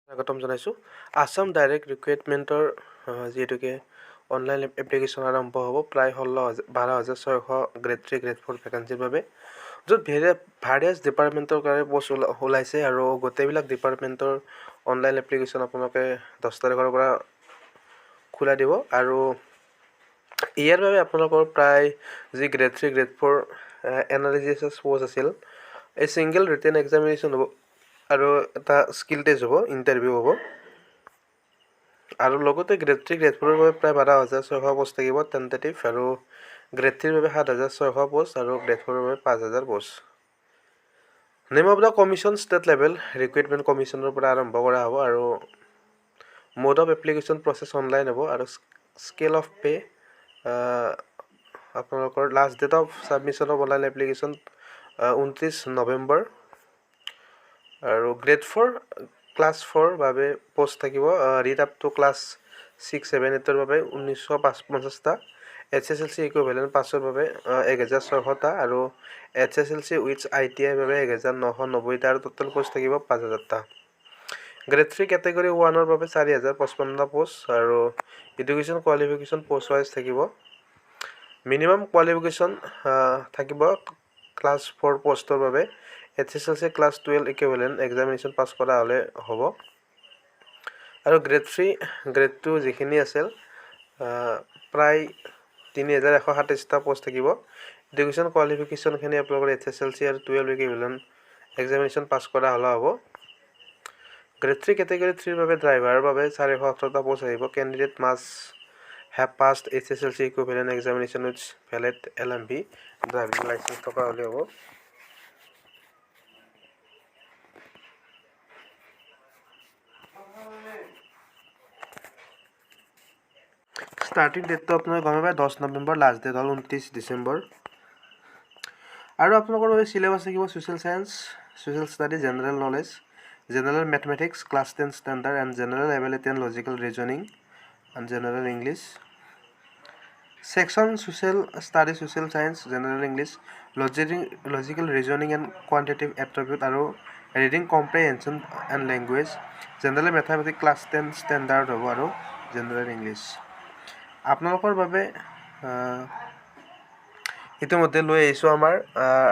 স্বাগতম জনাইছোঁ আসাম ডাইৰেক্ট ৰিক্ৰুইটমেণ্টৰ যিহেতুকে অনলাইন এপ্লিকেশ্যন আৰম্ভ হ'ব প্ৰায় 12,600 গ্ৰেড 3 গ্ৰেড 4 ভেকেঞ্চিৰ বাবে য'ত ভাৰিয়াছ ডিপাৰ্টমেণ্টৰ কাৰণে পোষ্ট ওলাইছে আৰু গোটেইবিলাক ডিপাৰ্টমেণ্টৰ অনলাইন এপ্লিকেশ্যন আপোনালোকে 10 তাৰিখৰ পৰা খোলা দিব আৰু ইয়াৰ বাবে আপোনালোকৰ প্ৰায় যি গ্ৰেড 3 গ্ৰেড 4 এনালিচিছ পোষ্ট আছিল এই ছিংগল ৰিটেন এক্সামিনেশ্যন হ'ব আৰু এটা স্কিল টেষ্ট হ'ব ইণ্টাৰভিউ হ'ব আৰু লগতে গ্ৰেড 3 গ্ৰেড 4 বাবে প্ৰায় 12,600 পোষ্ট থাকিব টেণ্টেটিভ আৰু গ্ৰেড 3 বাবে 7,600 পোষ্ট আৰু গ্ৰেড 4 বাবে 5,000 post name of the commission state level recruitment কমিশ্যনৰ পৰা আৰম্ভ কৰা হ'ব আৰু mode of application process online হ'ব আৰু স্কেল অফ পে আপোনালোকৰ last date of submission of online application 29 November আৰু গ্ৰেড 4 ক্লাছ 4 বাবে পোষ্ট থাকিব ৰিড আপ টু ক্লাছ 6, 7, 8ৰ বাবে 1950টা HSLC ইকুইভেলেণ্ট পাছৰ বাবে 1,600টা আৰু HSLC উইথ ITI বাবে 1,990টা আৰু টোটেল পোষ্ট থাকিব 5,000টা গ্ৰেড 3 কেটেগৰী 1ৰ বাবে 4,055টা পোষ্ট আৰু এডুকেশ্যন কোৱালিফিকেশ্যন পোষ্ট ৱাইজ থাকিব মিনিমাম কোৱালিফিকেশ্যন থাকিব ক্লাছ 4 পোষ্টৰ বাবে HSLC ক্লাছ 12 ইকুইভেলেণ্ট এক্সামিনেশ্যন পাছ কৰা হ'লে হ'ব আৰু গ্ৰেড 3 গ্ৰেড 2 যিখিনি আছিল প্ৰায় 3,127টা পোষ্ট থাকিব এডুকেশ্যন কোৱালিফিকেশ্যনখিনি আপোনালোকৰ HSLC আৰু 12 ইকুইভেলেণ্ট এক্সামিনেশ্যন পাছ কৰা হ'লে হ'ব গ্ৰেড 3 কেটেগৰী 3ৰ বাবে ড্ৰাইভাৰৰ বাবে 418টা পোষ্ট আহিব candidate must have passed HSLC equivalent examination with valid LMB driving license থকা হ'লে হ'ব স্টাৰ্টিং ডেটটো আপোনালোকে গম পায় 10 নৱেম্বৰ লাষ্ট ডেট হ'ল 29 ডিচেম্বৰ আৰু আপোনালোকৰ বাবে চিলেবাছ থাকিব social science social study general knowledge general mathematics class 10 standard and general ability and logical reasoning and general English Section Social Study, Social Science, General English, Logical Reasoning and Quantitative Attribute আৰু Reading Comprehension and Language, General Mathematics Class 10 Standard হ'ব আৰু General English আপোনালোকৰ বাবে ইতিমধ্যে লৈ আহিছোঁ আমাৰ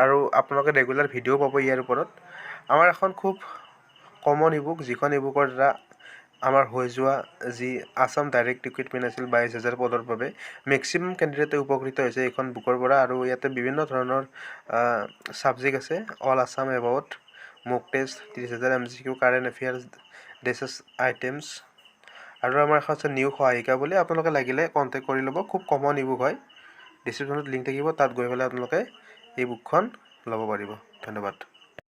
আৰু আপোনালোকে ৰেগুলাৰ ভিডিঅ' পাব ইয়াৰ ওপৰত আমাৰ এখন খুব কমন ইবুক যিখন ইবুকৰ দ্বাৰা আমাৰ হৈ যোৱা যি আসাম ডাইৰেক্ট ৰিক্ৰুইটমেণ্ট আছিল 22,000 পদৰ বাবে মেক্সিমাম কেণ্ডিডেটে উপকৃত হৈছে এইখন বুকৰ পৰা আৰু ইয়াতে বিভিন্ন ধৰণৰ ছাবজেক্ট আছে all Assam about mock test 30,000 MCQ current affairs ডেছেছ আইটেমছ আৰু আমাৰ এখন আছে নিউ সহায়িকা বুলি আপোনালোকে লাগিলে কণ্টেক্ট কৰি ল'ব খুব কমন ইবুক হয় ডিছক্ৰিপশ্যনত লিংক থাকিব তাত গৈ পেলাই আপোনালোকে এই বুকখন ল'ব পাৰিব ধন্যবাদ